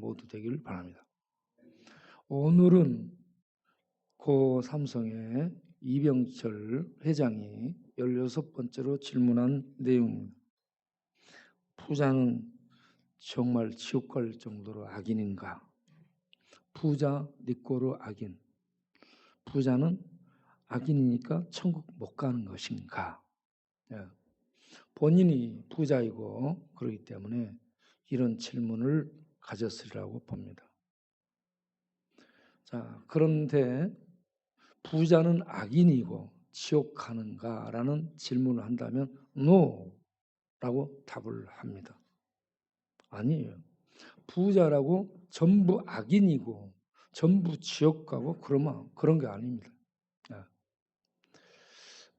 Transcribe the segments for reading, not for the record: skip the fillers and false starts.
모두 되길 바랍니다. 오늘은 고 삼성의 이병철 회장이 16번째로 질문한 내용입니다. 부자는 정말 지옥 갈 정도로 악인인가? 부자 니꼬르 악인. 부자는 악인이니까 천국 못 가는 것인가? 본인이 부자이고 그렇기 때문에 이런 질문을 가졌으리라고 봅니다. 자, 그런데 부자는 악인이고 지옥 가는가라는 질문을 한다면 NO라고 답을 합니다. 아니에요. 부자라고 전부 악인이고 전부 지옥 가고 그러면 그런 게 아닙니다.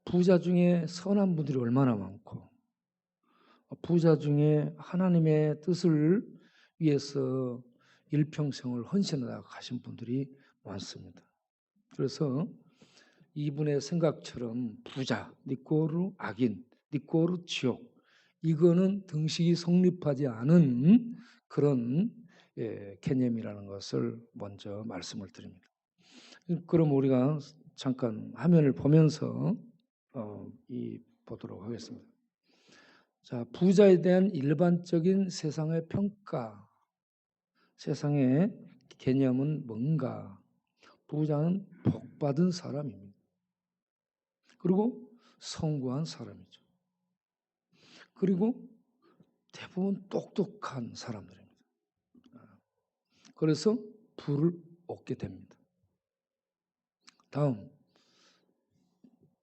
부자 중에 선한 분들이 얼마나 많고 부자 중에 하나님의 뜻을 위해서 일평생을 헌신하다 가신 분들이 많습니다. 그래서 이분의 생각처럼 부자, 니꼬르 악인, 니꼬르 지옥, 이거는 등식이 성립하지 않은 그런 개념이라는 것을 먼저 말씀을 드립니다. 그럼 우리가 잠깐 화면을 보면서 보도록 하겠습니다. 자, 부자에 대한 일반적인 세상의 평가, 세상의 개념은 뭔가? 부자는 복받은 사람입니다. 그리고 성공한 사람이죠. 그리고 대부분 똑똑한 사람들입니다. 그래서 부를 얻게 됩니다. 다음,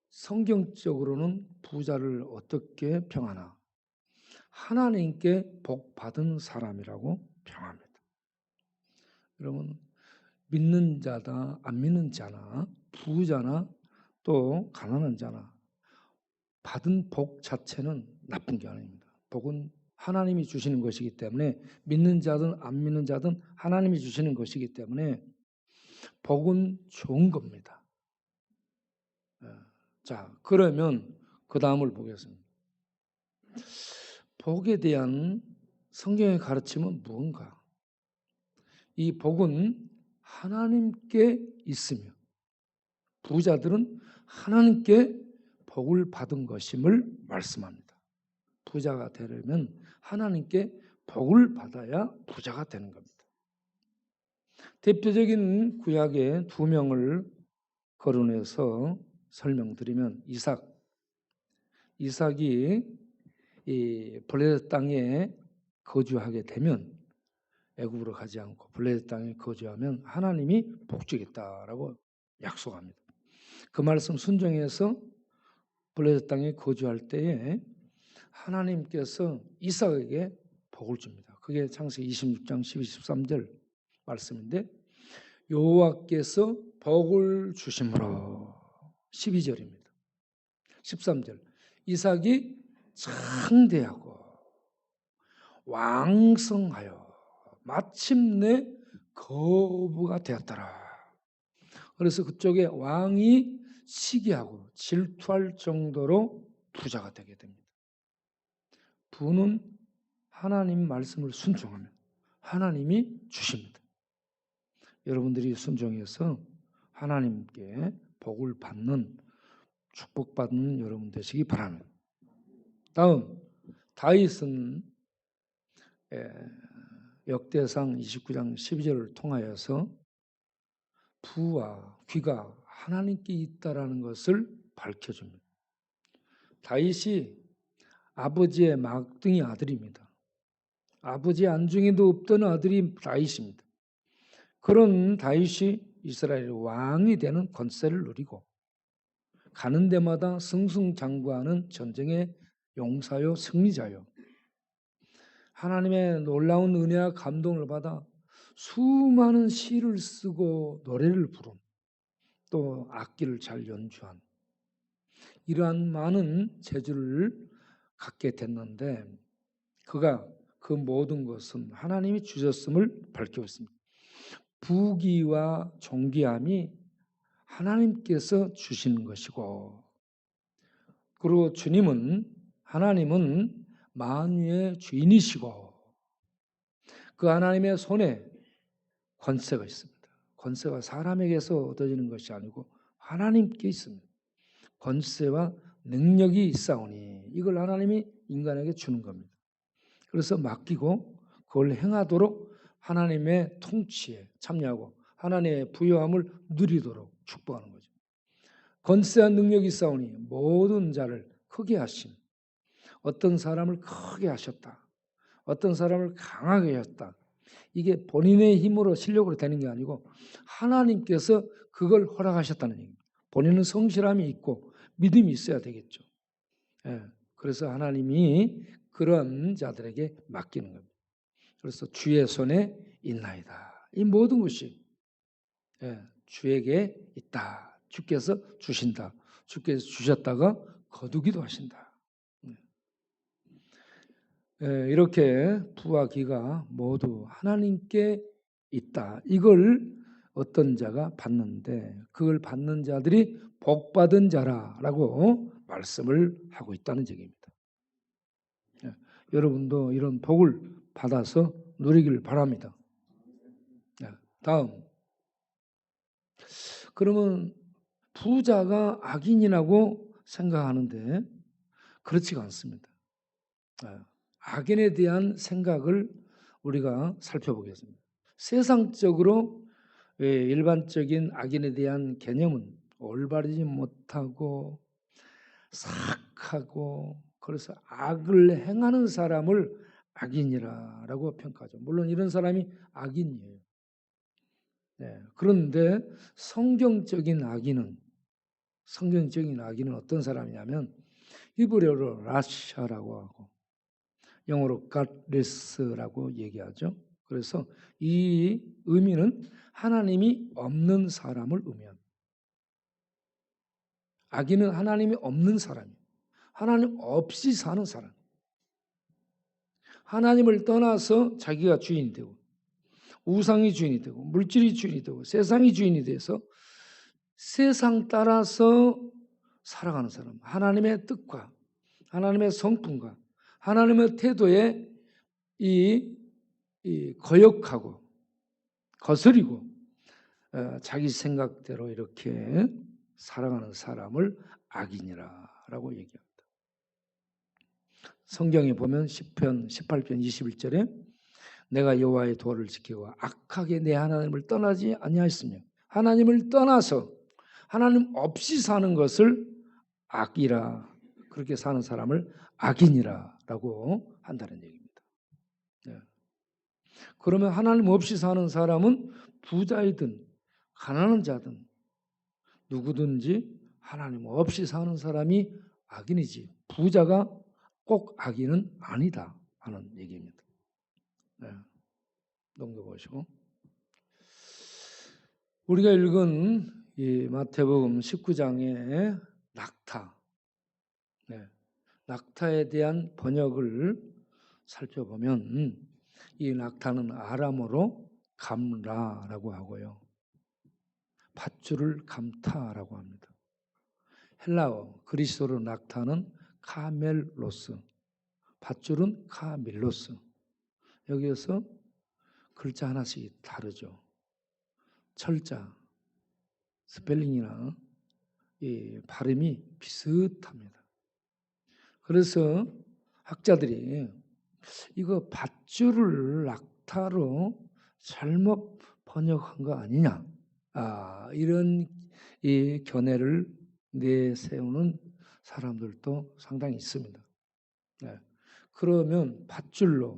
성경적으로는 부자를 어떻게 평하나? 하나님께 복 받은 사람이라고 평합니다. 여러분, 믿는 자다, 안 믿는 자나, 부자나 또 가난한 자나 받은 복 자체는 나쁜 게 아닙니다. 복은 하나님이 주시는 것이기 때문에 믿는 자든 안 믿는 자든 하나님이 주시는 것이기 때문에 복은 좋은 겁니다. 자, 그러면 그 다음을 보겠습니다. 복에 대한 성경의 가르침은 무엇인가? 이 복은 하나님께 있으며 부자들은 하나님께 복을 받은 것임을 말씀합니다. 부자가 되려면 하나님께 복을 받아야 부자가 되는 겁니다. 대표적인 구약의 두 명을 거론해서 설명드리면 이삭이 이 블레셋 땅에 거주하게 되면 애굽으로 가지 않고 블레셋 땅에 거주하면 하나님이 복 주겠다라고 약속합니다. 그 말씀 순종해서 블레셋 땅에 거주할 때에 하나님께서 이삭에게 복을 줍니다. 그게 창세기 26장 12, 13절 말씀인데 여호와께서 복을 주심으로 12절입니다. 13절 이삭이 창대하고 왕성하여 마침내 거부가 되었더라. 그래서 그쪽에 왕이 시기하고 질투할 정도로 부자가 되게 됩니다. 부는 하나님 말씀을 순종하면 하나님이 주십니다. 여러분들이 순종해서 하나님께 복을 받는 축복받는 여러분 되시기 바랍니다. 다음 다윗은 역대상 29장 12절을 통하여서 부와 귀가 하나님께 있다라는 것을 밝혀줍니다. 다윗이 아버지의 막둥이 아들입니다. 아버지 안중에도 없던 아들이 다윗입니다. 그런 다윗이 이스라엘 왕이 되는 권세를 누리고 가는 데마다 승승장구하는 전쟁의 용사요 승리자요. 하나님의 놀라운 은혜와 감동을 받아 수많은 시를 쓰고 노래를 부른 또 악기를 잘 연주한 이러한 많은 재주를 갖게 됐는데 그가 그 모든 것은 하나님이 주셨음을 밝히고 있습니다. 부귀와 존귀함이 하나님께서 주시는 것이고 그리고 하나님은 만유의 주인이시고 그 하나님의 손에 권세가 있습니다. 권세가 사람에게서 얻어지는 것이 아니고 하나님께 있습니다. 권세와 능력이 있사오니 이걸 하나님이 인간에게 주는 겁니다. 그래서 맡기고 그걸 행하도록 하나님의 통치에 참여하고 하나님의 부요함을 누리도록 축복하는 거죠. 권세와 능력이 있사오니 모든 자를 크게 하심. 어떤 사람을 크게 하셨다. 어떤 사람을 강하게 하셨다. 이게 본인의 힘으로 실력으로 되는 게 아니고 하나님께서 그걸 허락하셨다는 얘기입니다. 본인은 성실함이 있고 믿음이 있어야 되겠죠. 예, 그래서 하나님이 그런 자들에게 맡기는 겁니다. 그래서 주의 손에 있나이다. 이 모든 것이 주에게 있다. 주께서 주신다. 주께서 주셨다가 거두기도 하신다. 이렇게 부와 기가 모두 하나님께 있다. 이걸 어떤 자가 받는데 그걸 받는 자들이 복받은 자라라고 말씀을 하고 있다는 얘기입니다. 여러분도 이런 복을 받아서 누리기를 바랍니다. 다음. 그러면 부자가 악인이라고 생각하는데 그렇지가 않습니다. 악인에 대한 생각을 우리가 살펴보겠습니다. 세상적으로 일반적인 악인에 대한 개념은 올바르지 못하고 삭하고 그래서 악을 행하는 사람을 악인이라고 평가하죠. 물론 이런 사람이 악인이에요. 그런데 성경적인 악인은 어떤 사람이냐면 히브리어로 라샤라고 하고 영어로 godless라고 얘기하죠. 그래서 이 의미는 하나님이 없는 사람을 의미합니다. 악인은 하나님이 없는 사람이에요. 하나님 없이 사는 사람. 하나님을 떠나서 자기가 주인이 되고 우상이 주인이 되고 물질이 주인이 되고 세상이 주인이 돼서 세상 따라서 살아가는 사람. 하나님의 뜻과 하나님의 성품과 하나님의 태도에 거역하고 거스리고 자기 생각대로 이렇게 살아가는 사람을 악인이라고 얘기합니다. 성경에 보면 시편 18편 21절에 내가 여호와의 도를 지키고 악하게 내 하나님을 떠나지 아니하였으며 하나님을 떠나서 하나님 없이 사는 것을 악이라 그렇게 사는 사람을 악인이라고 한다는 얘기입니다. 그러면 하나님 없이 사는 사람은 부자이든 가난한 자든 누구든지 하나님 없이 사는 사람이 악인이지 부자가 꼭 악인은 아니다 하는 얘기입니다. 넘겨보시고 우리가 읽은 이 마태복음 19장의 낙타 낙타에 대한 번역을 살펴보면 이 낙타는 아람어로 감라라고 하고요. 밧줄을 감타라고 합니다. 헬라어 그리스어로 낙타는 카멜로스, 밧줄은 카밀로스. 여기에서 글자 하나씩 다르죠. 철자, 스펠링이나 이 발음이 비슷합니다. 그래서 학자들이 이거 밧줄을 낙타로 잘못 번역한 거 아니냐 이런 이 견해를 내세우는 사람들도 상당히 있습니다. 그러면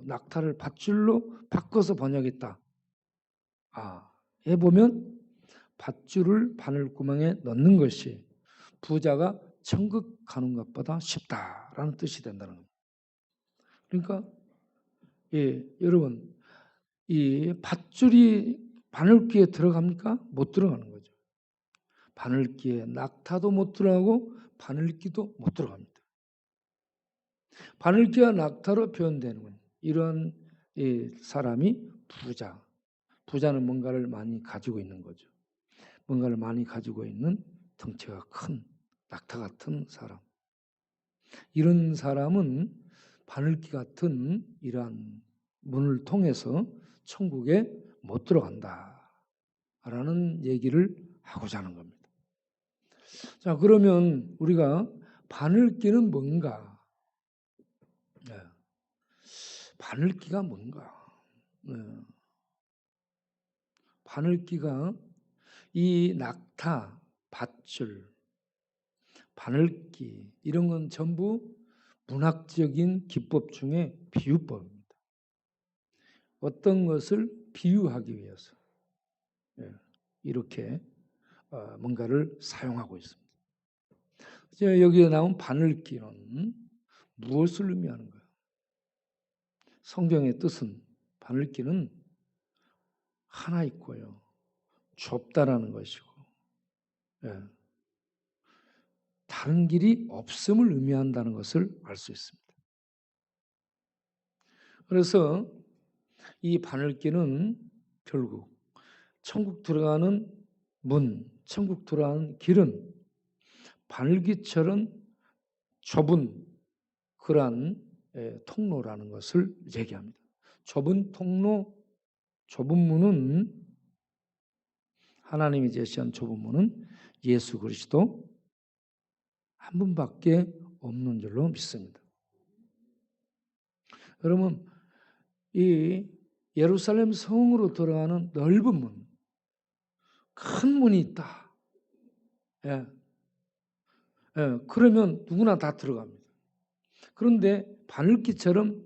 낙타를 밧줄로 바꿔서 번역했다. 해보면 밧줄을 바늘구멍에 넣는 것이 부자가 천국 가는 것보다 쉽다라는 뜻이 된다는 겁니다. 그러니까 여러분 이 밧줄이 바늘귀에 들어갑니까? 못 들어가는 거죠. 바늘귀에 낙타도 못 들어가고 바늘귀도 못 들어갑니다. 바늘귀와 낙타로 표현되는 거예요. 이런 사람이 부자. 부자는 뭔가를 많이 가지고 있는 거죠. 뭔가를 많이 가지고 있는 덩치가 큰 낙타 같은 사람. 이런 사람은 바늘귀 같은 이러한 문을 통해서 천국에 못 들어간다 라는 얘기를 하고자 하는 겁니다. 자, 그러면 우리가 바늘기는 뭔가? 네. 바늘기가 뭔가? 네. 바늘기가 이 낙타, 밧줄, 바늘기 이런 건 전부 문학적인 기법 중에 비유법입니다. 어떤 것을 비유하기 위해서 이렇게 뭔가를 사용하고 있습니다. 여기에 나온 바늘기는 무엇을 의미하는 거예요? 성경의 뜻은 바늘기는 하나 있고요. 좁다라는 것이고 다른 길이 없음을 의미한다는 것을 알 수 있습니다. 그래서 이 바늘기는 결국 천국 들어가는 문, 천국 들어가는 길은 바늘기처럼 좁은 그러한 통로라는 것을 얘기합니다. 좁은 통로, 좁은 문은 하나님이 제시한 좁은 문은 예수 그리스도 한 분밖에 없는 줄로 믿습니다. 여러분, 이 예루살렘 성으로 들어가는 넓은 문, 큰 문이 있다. 그러면 누구나 다 들어갑니다. 그런데 바늘기처럼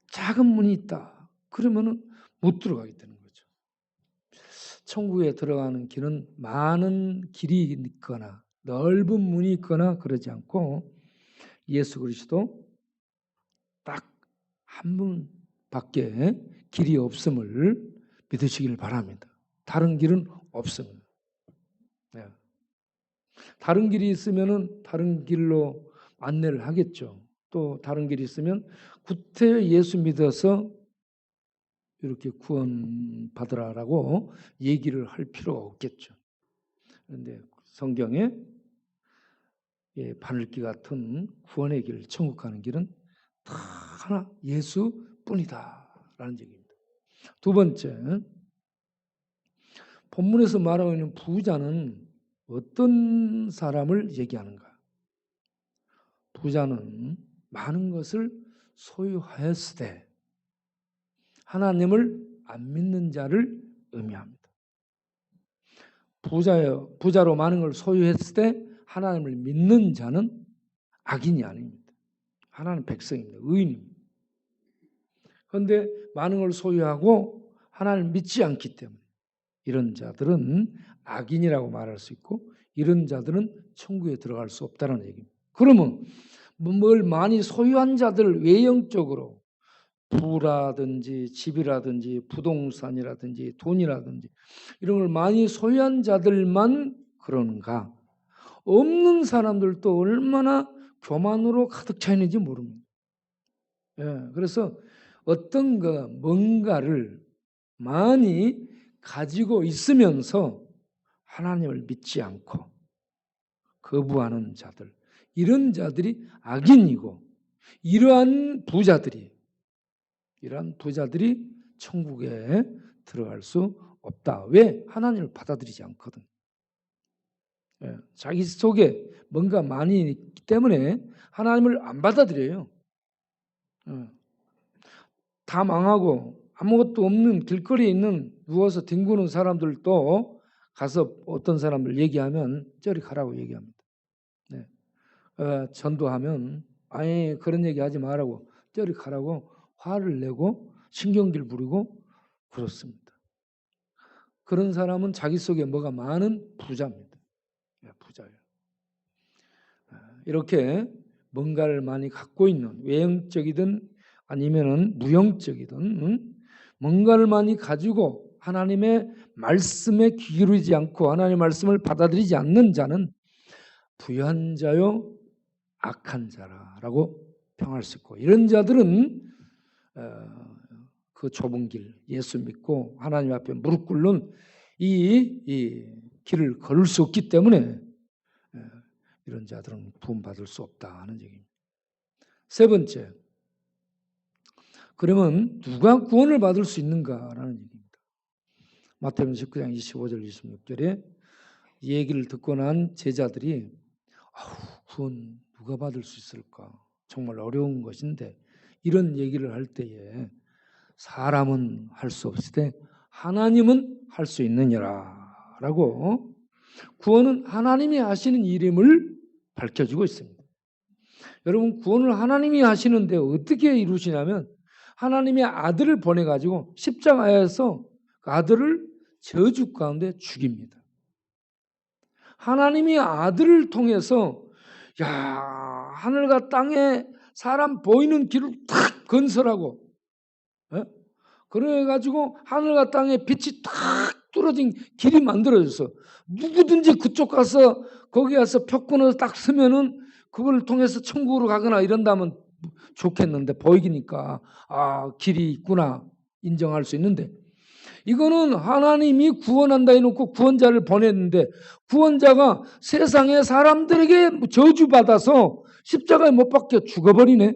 작은 문이 있다. 그러면 못 들어가게 되는 거죠. 천국에 들어가는 길은 많은 길이 있거나 넓은 문이 있거나 그러지 않고 예수 그리스도 딱 한 분밖에 길이 없음을 믿으시길 바랍니다. 다른 길은 없습니다. 다른 길이 있으면 다른 길로 안내를 하겠죠. 또 다른 길이 있으면 구태 예수 믿어서 이렇게 구원 받으라라고 얘기를 할 필요가 없겠죠. 그런데 성경에 바늘기 같은 구원의 길, 천국 가는 길은 다 하나 예수뿐이다라는 얘기입니다. 두 번째, 본문에서 말하고 있는 부자는 어떤 사람을 얘기하는가? 부자는 많은 것을 소유하였으되 하나님을 안 믿는 자를 의미합니다. 부자로 많은 걸 소유했을 때 하나님을 믿는 자는 악인이 아닙니다. 하나님 백성입니다. 의인입니다. 그런데 많은 걸 소유하고 하나님을 믿지 않기 때문에 이런 자들은 악인이라고 말할 수 있고 이런 자들은 천국에 들어갈 수 없다는 얘기입니다. 그러면 뭘 많이 소유한 자들 외형적으로 부라든지 집이라든지 부동산이라든지 돈이라든지 이런 걸 많이 소유한 자들만 그러는가? 없는 사람들도 얼마나 교만으로 가득 차 있는지 모릅니다. 그래서 어떤 뭔가를 많이 가지고 있으면서 하나님을 믿지 않고 거부하는 자들, 이런 자들이 악인이고 이러한 부자들이 천국에 들어갈 수 없다. 왜? 하나님을 받아들이지 않거든. 자기 속에 뭔가 많이 있기 때문에 하나님을 안 받아들여요. 다 망하고 아무것도 없는 길거리에 있는 누워서 뒹구는 사람들도 가서 어떤 사람들 얘기하면 저리 가라고 얘기합니다. 전도하면 아니 그런 얘기 하지 말라고 저리 가라고 화를 내고 신경질 부리고 그렇습니다. 그런 사람은 자기 속에 뭐가 많은 부자입니다. 부자예요. 이렇게 뭔가를 많이 갖고 있는 외형적이든 아니면은 무형적이든 뭔가를 많이 가지고 하나님의 말씀에 귀 기울이지 않고 하나님의 말씀을 받아들이지 않는 자는 부유한 자요 악한 자라고 평할 수 있고 이런 자들은 그 좁은 길 예수 믿고 하나님 앞에 무릎 꿇는 이 길을 걸을 수 없기 때문에 이런 자들은 구원받을 수 없다는 얘기입니다. 세 번째, 그러면 누가 구원을 받을 수 있는가라는 얘기입니다. 마태복음 19장 25절 26절에 얘기를 듣고 난 제자들이 구원 누가 받을 수 있을까? 정말 어려운 것인데 이런 얘기를 할 때에 사람은 할 수 없으되 하나님은 할 수 있느니라 라고 구원은 하나님이 하시는 일임을 밝혀주고 있습니다. 여러분, 구원을 하나님이 하시는데 어떻게 이루시냐면 하나님의 아들을 보내가지고 십자가에서 그 아들을 저주 가운데 죽입니다. 하나님이 아들을 통해서 하늘과 땅에 사람 보이는 길을 탁 건설하고 그래가지고 하늘과 땅에 빛이 탁 뚫어진 길이 만들어져서 누구든지 그쪽 가서 거기 가서 표 끊어서 딱 서면은 그걸 통해서 천국으로 가거나 이런다면 좋겠는데 보이니까 길이 있구나 인정할 수 있는데 이거는 하나님이 구원한다 해놓고 구원자를 보냈는데 구원자가 세상의 사람들에게 저주받아서 십자가에 못 박혀 죽어버리네.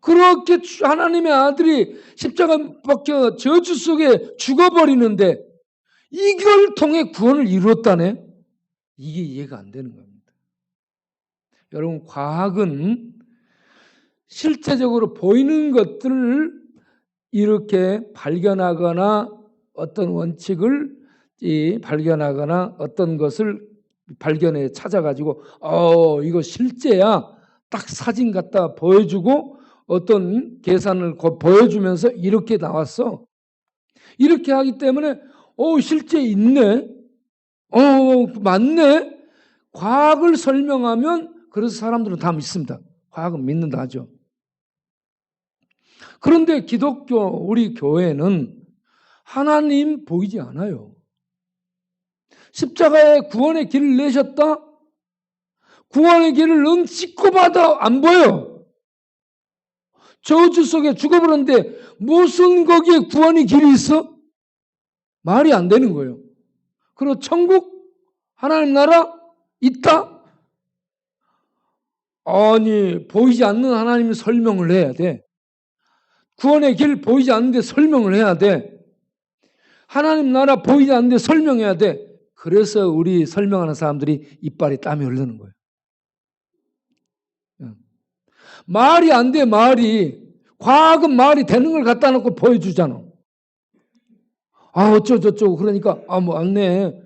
그렇게 하나님의 아들이 십자가에 못 박혀 저주 속에 죽어버리는데 이걸 통해 구원을 이루었다네. 이게 이해가 안 되는 겁니다. 여러분, 과학은 실제적으로 보이는 것들을 이렇게 발견하거나 어떤 원칙을 발견하거나 어떤 것을 발견해 찾아가지고 이거 실제야 딱 사진 갖다 보여주고 어떤 계산을 보여주면서 이렇게 나왔어. 이렇게 하기 때문에 실제 있네. 맞네. 과학을 설명하면 그래서 사람들은 다 믿습니다. 과학은 믿는다 하죠. 그런데 기독교 우리 교회는 하나님 보이지 않아요. 십자가에 구원의 길을 내셨다? 구원의 길을 씻고 봐도 안 보여. 저주 속에 죽어버렸는데 무슨 거기에 구원의 길이 있어? 말이 안 되는 거예요. 그리고 천국? 하나님 나라? 있다? 아니, 보이지 않는 하나님이 설명을 해야 돼. 구원의 길 보이지 않는데 설명을 해야 돼. 하나님 나라 보이지 않는데 설명해야 돼. 그래서 우리 설명하는 사람들이 이빨에 땀이 흐르는 거예요. 말이 안 돼, 말이. 과학은 말이 되는 걸 갖다 놓고 보여주잖아. 어쩌고저쩌고. 그러니까, 맞네.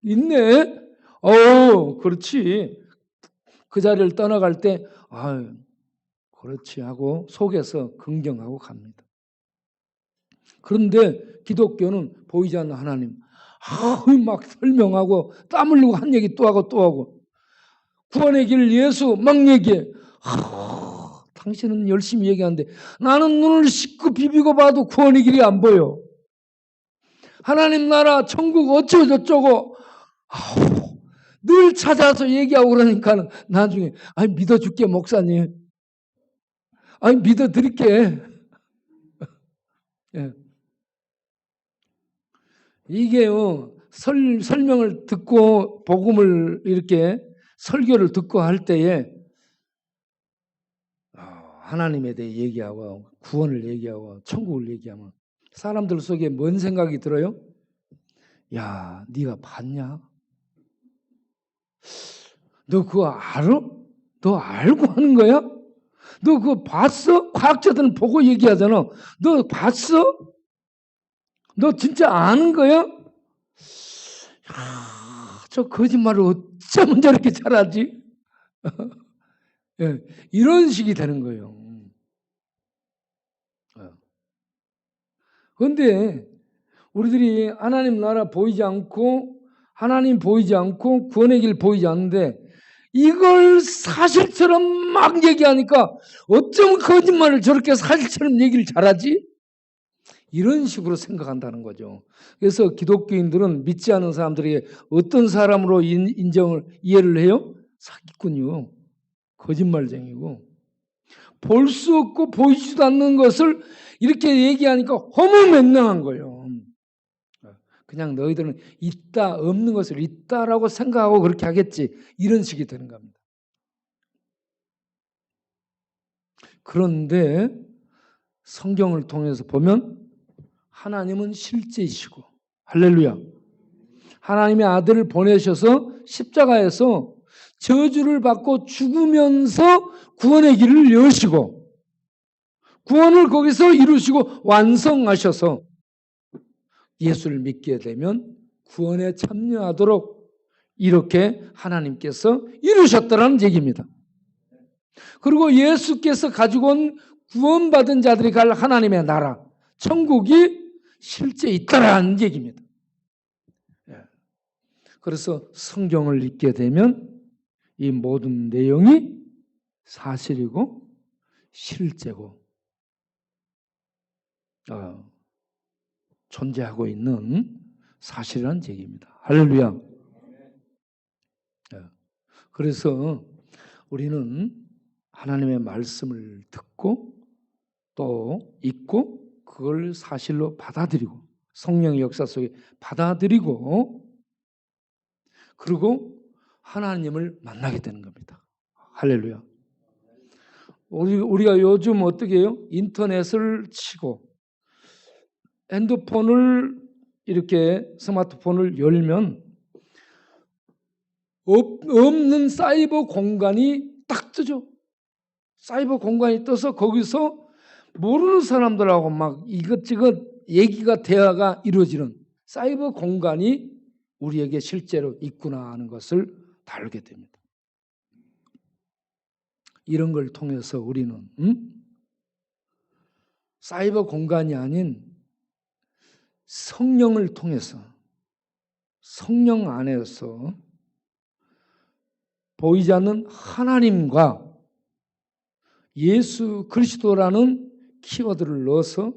있네. 그렇지. 그 자리를 떠나갈 때, 그렇지 하고 속에서 긍정하고 갑니다. 그런데 기독교는 보이지 않는 하나님, 막 설명하고 땀 흘리고 한 얘기 또 하고 또 하고 구원의 길 예수 막 얘기해. 당신은 열심히 얘기하는데 나는 눈을 씻고 비비고 봐도 구원의 길이 안 보여. 하나님 나라 천국 어쩌고저쩌고 늘 찾아서 얘기하고 그러니까 나중에 믿어줄게 목사님. 믿어드릴게. 예. 이게요, 설명을 듣고 복음을 이렇게 설교를 듣고 할 때에 하나님에 대해 얘기하고 구원을 얘기하고 천국을 얘기하면 사람들 속에 뭔 생각이 들어요? 야, 네가 봤냐? 너 그거 알아? 너 알고 하는 거야? 너 그거 봤어? 과학자들은 보고 얘기하잖아. 너 봤어? 너 진짜 아는 거야? 저 거짓말을 어쩌면 저렇게 잘하지? 예, 이런 식이 되는 거예요. 그런데 우리들이 하나님 나라 보이지 않고 하나님 보이지 않고 구원의 길 보이지 않는데 이걸 사실처럼 막 얘기하니까 어쩜 거짓말을 저렇게 사실처럼 얘기를 잘하지? 이런 식으로 생각한다는 거죠. 그래서 기독교인들은 믿지 않은 사람들에게 어떤 사람으로 이해를 해요? 사기꾼이요. 거짓말쟁이고 볼 수 없고 보이지도 않는 것을 이렇게 얘기하니까 허무맹랑한 거예요. 그냥 너희들은 있다 없는 것을 있다라고 생각하고 그렇게 하겠지 이런 식이 되는 겁니다. 그런데 성경을 통해서 보면 하나님은 실제이시고, 할렐루야. 하나님의 아들을 보내셔서 십자가에서 저주를 받고 죽으면서 구원의 길을 여시고, 구원을 거기서 이루시고 완성하셔서 예수를 믿게 되면 구원에 참여하도록 이렇게 하나님께서 이루셨다는 얘기입니다. 그리고 예수께서 가지고 온 구원받은 자들이 갈 하나님의 나라, 천국이 실제 있다라는 얘기입니다. 그래서 성경을 읽게 되면 이 모든 내용이 사실이고 실제고 존재하고 있는 사실이라는 얘기입니다. 할렐루야. 그래서 우리는 하나님의 말씀을 듣고 또 읽고 그걸 사실로 받아들이고 성령의 역사 속에 받아들이고 그리고 하나님을 만나게 되는 겁니다. 할렐루야. 우리가 요즘 어떻게 해요? 인터넷을 치고 핸드폰을 이렇게 스마트폰을 열면 없는 사이버 공간이 딱 뜨죠. 사이버 공간이 떠서 거기서 모르는 사람들하고 막 이것저것 얘기가 대화가 이루어지는 사이버 공간이 우리에게 실제로 있구나 하는 것을 다 알게 됩니다. 이런 걸 통해서 우리는 사이버 공간이 아닌 성령을 통해서 성령 안에서 보이지 않는 하나님과 예수 그리스도라는 키워드를 넣어서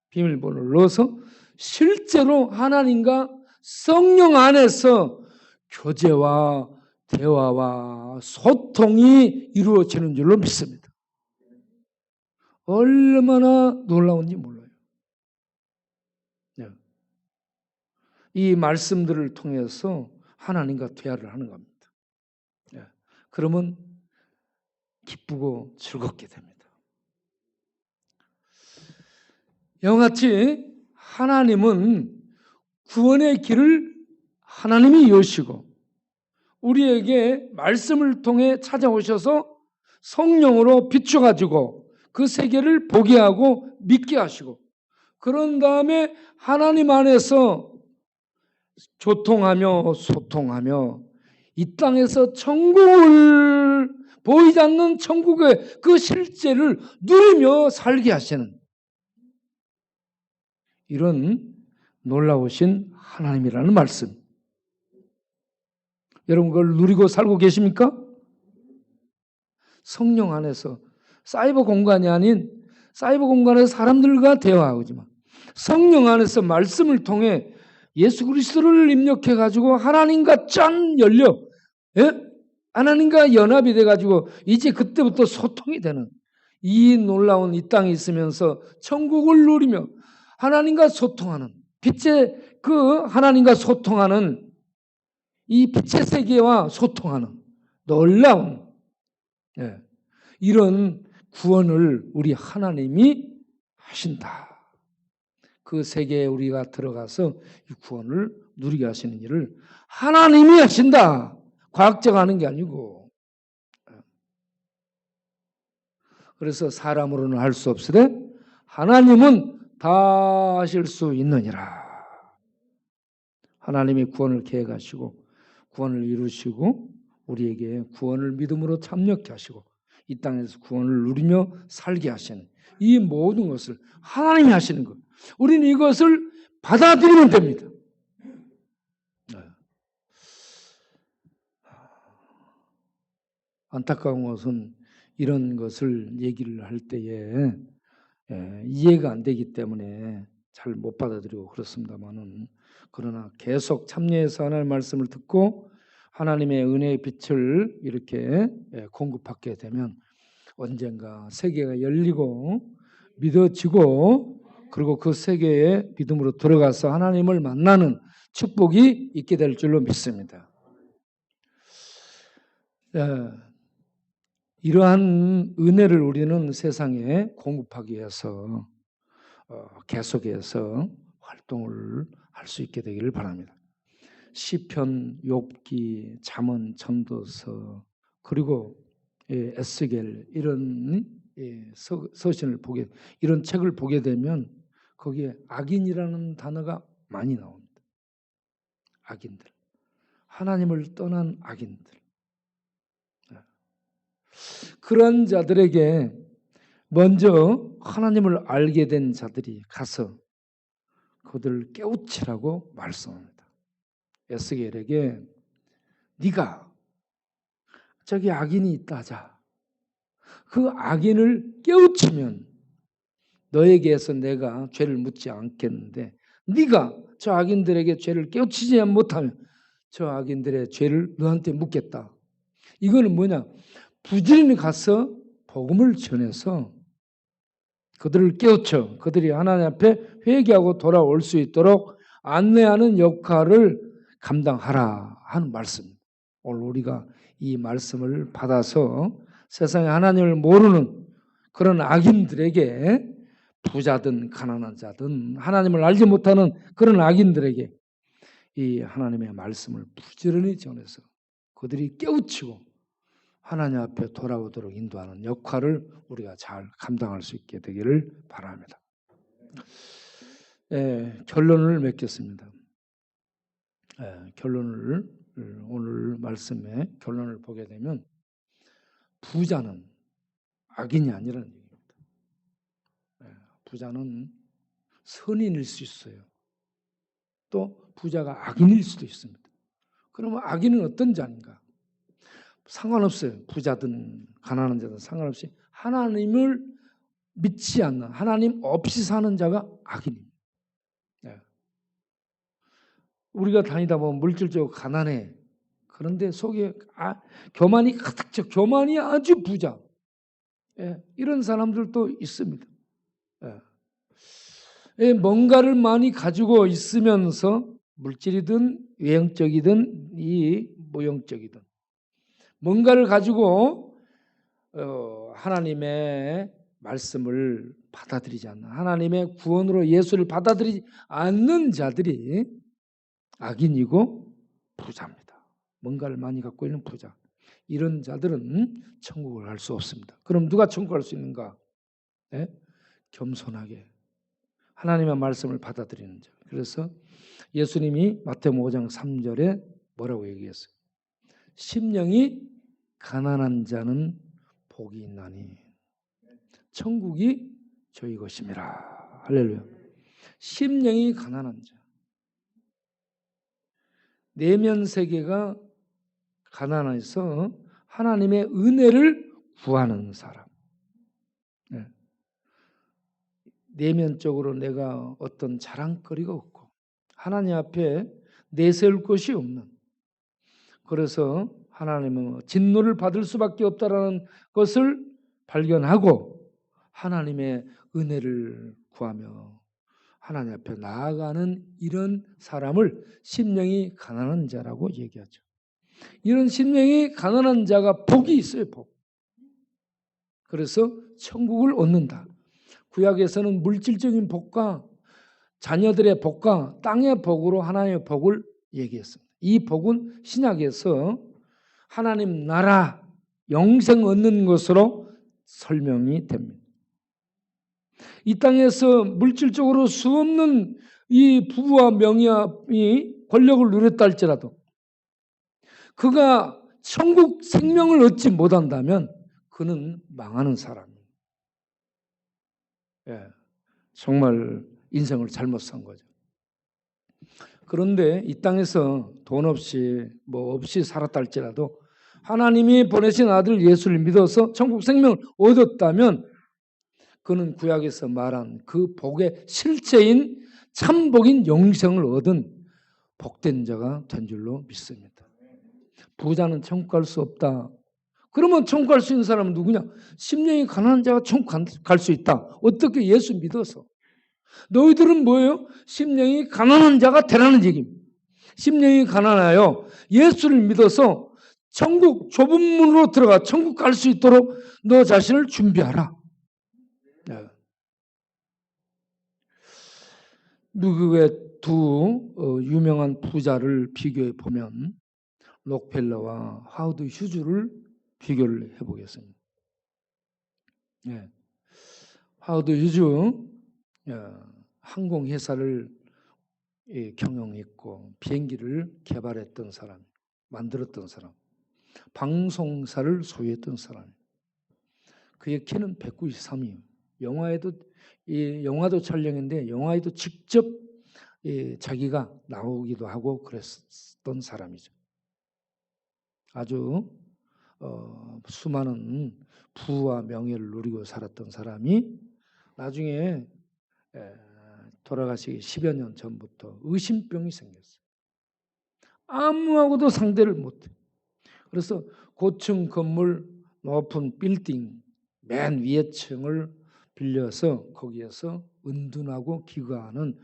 비밀번호를 넣어서 실제로 하나님과 성령 안에서 교제와 대화와 소통이 이루어지는 줄로 믿습니다. 얼마나 놀라운지 몰라요. 이 말씀들을 통해서 하나님과 대화를 하는 겁니다. 그러면 기쁘고 즐겁게 됩니다. 이와 같이 하나님은 구원의 길을 하나님이 여시고 우리에게 말씀을 통해 찾아오셔서 성령으로 비춰가지고 그 세계를 보게 하고 믿게 하시고 그런 다음에 하나님 안에서 조통하며 소통하며 이 땅에서 천국을 보이지 않는 천국의 그 실제를 누리며 살게 하시는 이런 놀라우신 하나님이라는 말씀. 여러분 그걸 누리고 살고 계십니까? 성령 안에서 사이버 공간이 아닌 사이버 공간에서 사람들과 대화하지만 성령 안에서 말씀을 통해 예수 그리스도를 입력해 가지고 하나님과 짠 열려 하나님과 연합이 돼 가지고 이제 그때부터 소통이 되는 이 놀라운 이 땅에 있으면서 천국을 누리며 하나님과 소통하는 빛의 그 하나님과 소통하는 이 빛의 세계와 소통하는 놀라운 이런 구원을 우리 하나님이 하신다. 그 세계에 우리가 들어가서 이 구원을 누리게 하시는 일을 하나님이 하신다. 과학자가 하는 게 아니고. 그래서 사람으로는 할 수 없으되 하나님은 다 하실 수 있느니라. 하나님이 구원을 계획하시고 구원을 이루시고 우리에게 구원을 믿음으로 참여케 하시고 이 땅에서 구원을 누리며 살게 하시는 이 모든 것을 하나님이 하시는 것. 우리는 이것을 받아들이면 됩니다. 안타까운 것은 이런 것을 얘기를 할 때에 이해가 안 되기 때문에 잘 못 받아들이고 그렇습니다만은 그러나 계속 참여해서 하나님의 말씀을 듣고 하나님의 은혜의 빛을 이렇게 공급받게 되면 언젠가 세계가 열리고 믿어지고 그리고 그 세계에 믿음으로 들어가서 하나님을 만나는 축복이 있게 될 줄로 믿습니다. 이러한 은혜를 우리는 세상에 공급하기 위해서 계속해서 활동을 할 수 있게 되기를 바랍니다. 시편, 욥기, 잠언, 전도서 그리고 에스겔 이런 서신을 보게 이런 책을 보게 되면 거기에 악인이라는 단어가 많이 나옵니다. 악인들, 하나님을 떠난 악인들. 그런 자들에게 먼저 하나님을 알게 된 자들이 가서 그들을 깨우치라고 말씀합니다. 에스겔에게 네가 저기 악인이 있다 하자. 그 악인을 깨우치면 너에게서 내가 죄를 묻지 않겠는데 네가 저 악인들에게 죄를 깨우치지 못하면 저 악인들의 죄를 너한테 묻겠다. 이거는 뭐냐? 부지런히 가서 복음을 전해서 그들을 깨우쳐 그들이 하나님 앞에 회개하고 돌아올 수 있도록 안내하는 역할을 감당하라 하는 말씀. 오늘 우리가 이 말씀을 받아서 세상에 하나님을 모르는 그런 악인들에게 부자든 가난한 자든 하나님을 알지 못하는 그런 악인들에게 이 하나님의 말씀을 부지런히 전해서 그들이 깨우치고 하나님 앞에 돌아오도록 인도하는 역할을 우리가 잘 감당할 수 있게 되기를 바랍니다. 결론을 맺겠습니다. 결론을 오늘 말씀의 결론을 보게 되면 부자는 악인이 아니라는 얘기입니다. 부자는 선인일 수 있어요. 또 부자가 악인일 수도 있습니다. 그러면 악인은 어떤 자인가? 상관없어요. 부자든 가난한 자든 상관없이 하나님을 믿지 않는 하나님 없이 사는 자가 악인입니다. 우리가 다니다 보면 물질적으로 가난해. 그런데 속에 교만이 가득 차. 교만이 아주 부자. 이런 사람들도 있습니다. 뭔가를 많이 가지고 있으면서 물질이든 외형적이든 이 모형적이든 뭔가를 가지고 하나님의 말씀을 받아들이지 않는 하나님의 구원으로 예수를 받아들이지 않는 자들이 악인이고 부자입니다. 뭔가를 많이 갖고 있는 부자. 이런 자들은 천국을 갈 수 없습니다. 그럼 누가 천국 갈 수 있는가? 겸손하게 하나님의 말씀을 받아들이는 자. 그래서 예수님이 마태복음 5장 3절에 뭐라고 얘기했어요? 심령이 가난한 자는 복이 있나니 천국이 저희 것임이라. 할렐루야. 심령이 가난한 자. 내면 세계가 가난해서 하나님의 은혜를 구하는 사람. 내면적으로 내가 어떤 자랑거리가 없고 하나님 앞에 내세울 것이 없는, 그래서 하나님은 진노를 받을 수밖에 없다라는 것을 발견하고 하나님의 은혜를 구하며 하나님 앞에 나아가는 이런 사람을 심령이 가난한 자라고 얘기하죠. 이런 심령이 가난한 자가 복이 있어요. 복. 그래서 천국을 얻는다. 구약에서는 물질적인 복과 자녀들의 복과 땅의 복으로 하나님의 복을 얘기했습니다. 이 복은 신약에서 하나님 나라 영생 얻는 것으로 설명이 됩니다. 이 땅에서 물질적으로 수없는 이 부와 명예의 권력을 누렸다 할지라도 그가 천국 생명을 얻지 못한다면 그는 망하는 사람이에요. 정말 인생을 잘못 산 거죠. 그런데 이 땅에서 돈 없이 뭐 없이 살았다 할지라도 하나님이 보내신 아들 예수를 믿어서 천국 생명을 얻었다면 그는 구약에서 말한 그 복의 실체인 참복인 영생을 얻은 복된 자가 된 줄로 믿습니다. 부자는 천국 갈 수 없다. 그러면 천국 갈 수 있는 사람은 누구냐? 심령이 가난한 자가 천국 갈 수 있다. 어떻게? 예수 믿어서. 너희들은 뭐예요? 심령이 가난한 자가 되라는 얘기입니다. 심령이 가난하여 예수를 믿어서 천국 좁은 문으로 들어가 천국 갈 수 있도록 너 자신을 준비하라. 미국의 두 유명한 부자를 비교해 보면 록펠러와 하워드 휴즈를 비교를 해보겠습니다. 예. 하워드 휴즈 항공회사를 경영했고 비행기를 개발했던 사람, 만들었던 사람, 방송사를 소유했던 사람. 그의 키는 193이에요. 영화도 촬영했는데 영화에도 직접 자기가 나오기도 하고 그랬던 사람이죠. 아주 수많은 부와 명예를 누리고 살았던 사람이 나중에 돌아가시기 10여 년 전부터 의심병이 생겼어요. 아무하고도 상대를 못해. 그래서 고층 건물 높은 빌딩 맨 위에 층을 빌려서 거기에서 은둔하고 기거하는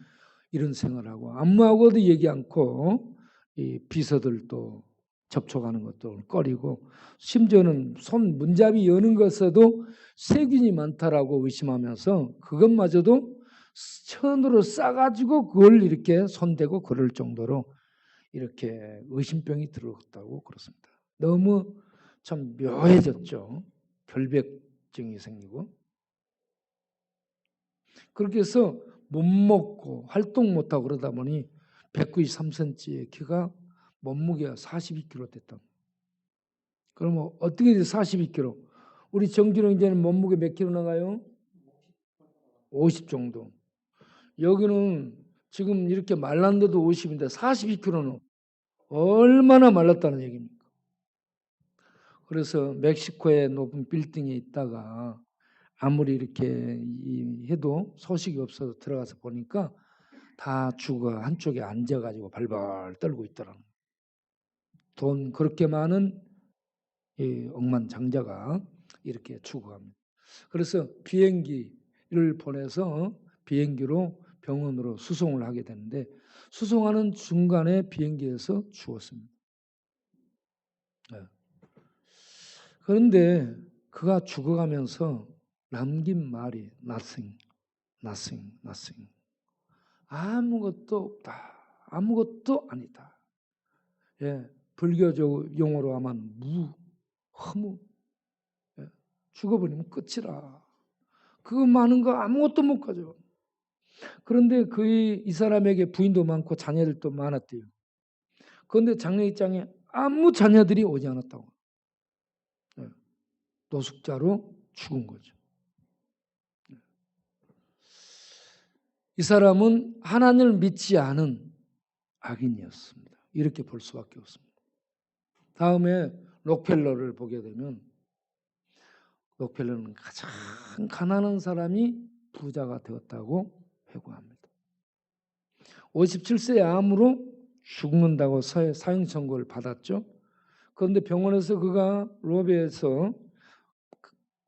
이런 생활하고 아무하고도 얘기 않고 이 비서들도 접촉하는 것도 꺼리고 심지어는 손 문잡이 여는 것에도 세균이 많다라고 의심하면서 그것마저도 천으로 싸가지고 그걸 이렇게 손대고 그럴 정도로 이렇게 의심병이 들었다고 그렇습니다. 너무 참 묘해졌죠. 결백증이 생기고. 그렇게 해서 못 먹고 활동 못하고 그러다 보니 193cm의 키가 몸무게가 42kg 됐다. 그러면 어떻게 돼 42kg? 우리 정준영 이제는 몸무게 몇 킬로 나가요? 50 정도. 여기는 지금 이렇게 말랐는데도 50인데 42kg는 얼마나 말랐다는 얘기입니까? 그래서 멕시코의 높은 빌딩에 있다가 아무리 이렇게 해도 소식이 없어서 들어가서 보니까 다 죽어 한쪽에 앉아가지고 발발 떨고 있더라고요. 돈 그렇게 많은 억만장자가 이렇게 죽어갑니다. 그래서 비행기를 보내서 비행기로 병원으로 수송을 하게 되는데 수송하는 중간에 비행기에서 죽었습니다. 그런데 그가 죽어가면서 남긴 말이 nothing, nothing, nothing. 아무것도 없다. 아무것도 아니다. 예, 불교적 용어로 하면 허무. 예, 죽어버리면 끝이라. 그거 많은 거 아무것도 못 가져. 그런데 이 사람에게 부인도 많고 자녀들도 많았대요. 그런데 장례식장에 아무 자녀들이 오지 않았다고. 예, 노숙자로 죽은 거죠. 이 사람은 하나님을 믿지 않은 악인이었습니다. 이렇게 볼 수밖에 없습니다. 다음에 록펠러를 보게 되면 록펠러는 가장 가난한 사람이 부자가 되었다고 회고합니다. 57세의 암으로 죽는다고 사형 선고를 받았죠. 그런데 병원에서 그가 로비에서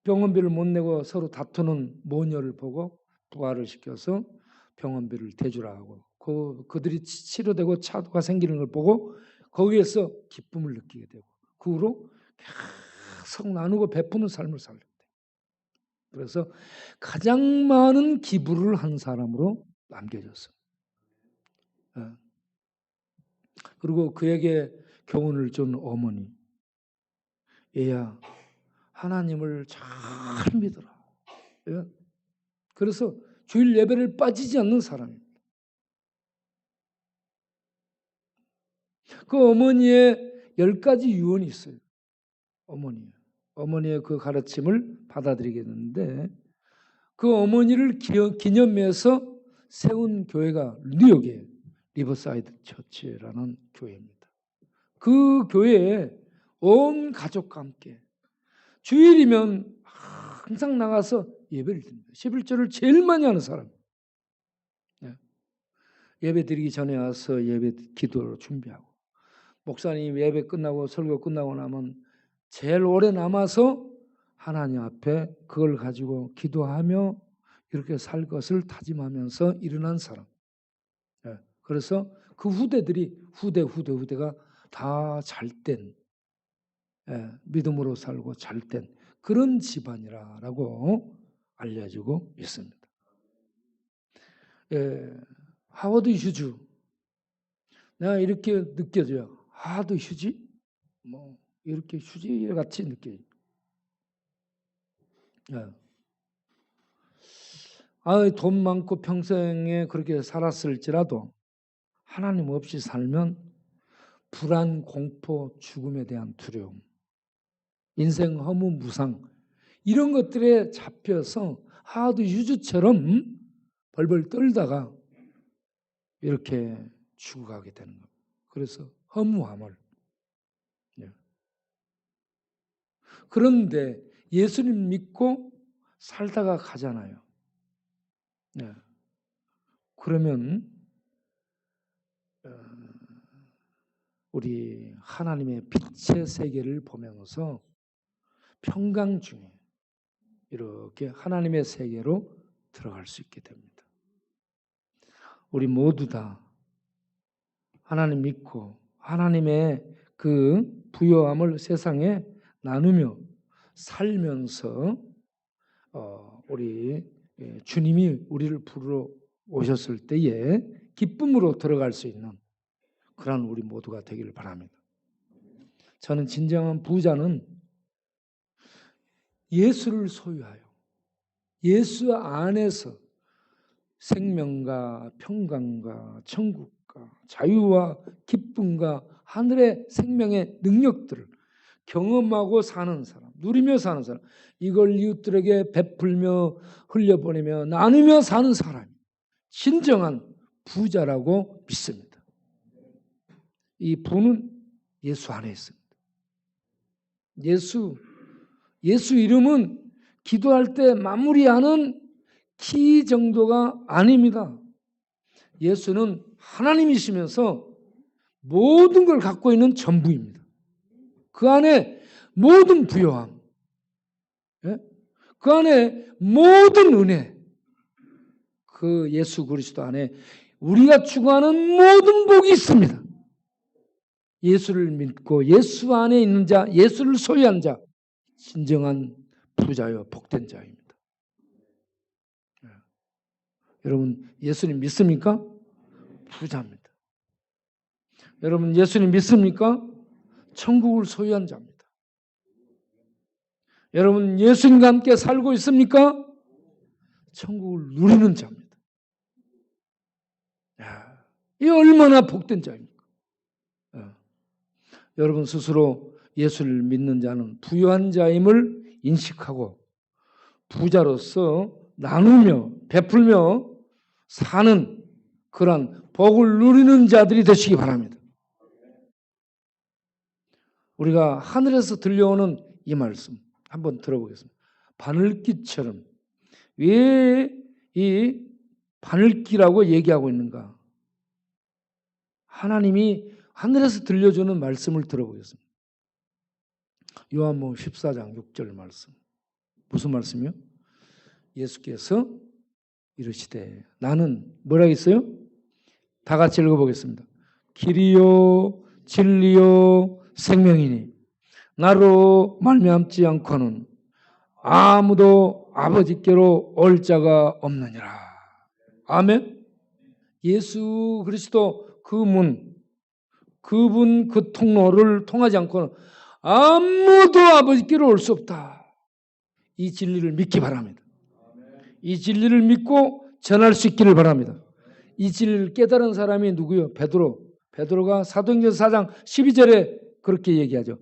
병원비를 못 내고 서로 다투는 모녀를 보고 부활을 시켜서 병원비를 대주라 하고 그들이 치료되고 차도가 생기는 걸 보고 거기에서 기쁨을 느끼게 되고 그 후로 계속 나누고 베푸는 삶을 살게 돼요. 그래서 가장 많은 기부를 한 사람으로 남겨졌어요. 그리고 그에게 교훈을 준 어머니, 얘야 하나님을 잘 믿어라. 그래서 주일 예배를 빠지지 않는 사람입니다. 그 어머니의 10가지 유언이 있어요. 어머니의 그 가르침을 받아들이게 됐는데 그 어머니를 기념해서 세운 교회가 뉴욕의 리버사이드 처치라는 교회입니다. 그 교회에 온 가족과 함께 주일이면 항상 나가서 예배를 드립니다. 11절을 제일 많이 하는 사람. 예배 드리기 전에 와서 예배 기도를 준비하고 목사님 예배 끝나고 설교 끝나고 나면 제일 오래 남아서 하나님 앞에 그걸 가지고 기도하며 이렇게 살 것을 다짐하면서 일어난 사람. 그래서 그 후대들이 후대가 다 잘된 믿음으로 살고 잘된 그런 집안이라고 알려지고 있습니다. 하워드 휴즈. 내가 이렇게 느껴져요. 하워드 휴지? 뭐 이렇게 휴지 같이 느껴요. 돈 많고 평생에 그렇게 살았을지라도 하나님 없이 살면 불안, 공포, 죽음에 대한 두려움, 인생 허무, 무상 이런 것들에 잡혀서 하워드 휴즈처럼 벌벌 떨다가 이렇게 죽어가게 되는 겁니다. 그래서 허무함을. 그런데 예수님 믿고 살다가 가잖아요. 그러면 우리 하나님의 빛의 세계를 보면서 평강 중에 이렇게 하나님의 세계로 들어갈 수 있게 됩니다. 우리 모두 다 하나님 믿고 하나님의 그 부요함을 세상에 나누며 살면서 우리 주님이 우리를 부르러 오셨을 때에 기쁨으로 들어갈 수 있는 그런 우리 모두가 되기를 바랍니다. 저는 진정한 부자는 예수를 소유하여 예수 안에서 생명과 평강과 천국과 자유와 기쁨과 하늘의 생명의 능력들을 경험하고 사는 사람, 누리며 사는 사람, 이걸 이웃들에게 베풀며 흘려보내며 나누며 사는 사람이 진정한 부자라고 믿습니다. 이 부는 예수 안에 있습니다. 예수 이름은 기도할 때 마무리하는 키 정도가 아닙니다. 예수는 하나님이시면서 모든 걸 갖고 있는 전부입니다. 그 안에 모든 부요함, 그 안에 모든 은혜, 그 예수 그리스도 안에 우리가 추구하는 모든 복이 있습니다. 예수를 믿고 예수 안에 있는 자, 예수를 소유한 자, 진정한 부자요 복된 자입니다. 여러분 예수님 믿습니까? 부자입니다. 여러분 예수님 믿습니까? 천국을 소유한 자입니다. 여러분 예수님과 함께 살고 있습니까? 천국을 누리는 자입니다. 이 얼마나 복된 자입니까? 여러분 스스로 예수를 믿는 자는 부유한 자임을 인식하고 부자로서 나누며 베풀며 사는 그런 복을 누리는 자들이 되시기 바랍니다. 우리가 하늘에서 들려오는 이 말씀 한번 들어보겠습니다. 바늘귀처럼. 왜 이 바늘귀라고 얘기하고 있는가? 하나님이 하늘에서 들려주는 말씀을 들어보겠습니다. 요한복음 14장 6절 말씀. 무슨 말씀이요? 예수께서 이르시되 나는 뭐라고 했어요? 다 같이 읽어보겠습니다. 길이요 진리요 생명이니 나로 말미암지 않고는 아무도 아버지께로 올 자가 없느니라. 아멘. 예수 그리스도 그 문, 그분 그 통로를 통하지 않고는 아무도 아버지께로 올 수 없다. 이 진리를 믿기 바랍니다. 이 진리를 믿고 전할 수 있기를 바랍니다. 이 진리를 깨달은 사람이 누구요? 베드로가 사도행전 4장 12절에 그렇게 얘기하죠.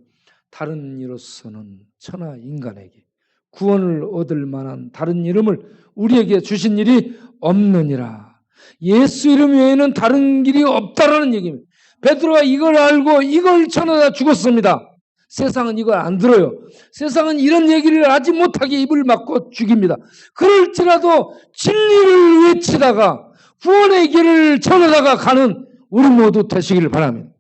다른 이로서는 천하 인간에게 구원을 얻을 만한 다른 이름을 우리에게 주신 일이 없느니라. 예수 이름 외에는 다른 길이 없다라는 얘기입니다. 베드로가 이걸 알고 이걸 전하다 죽었습니다. 세상은 이걸 안 들어요. 세상은 이런 얘기를 하지 못하게 입을 막고 죽입니다. 그럴지라도 진리를 외치다가 구원의 길을 전하다가 가는 우리 모두 되시기를 바랍니다.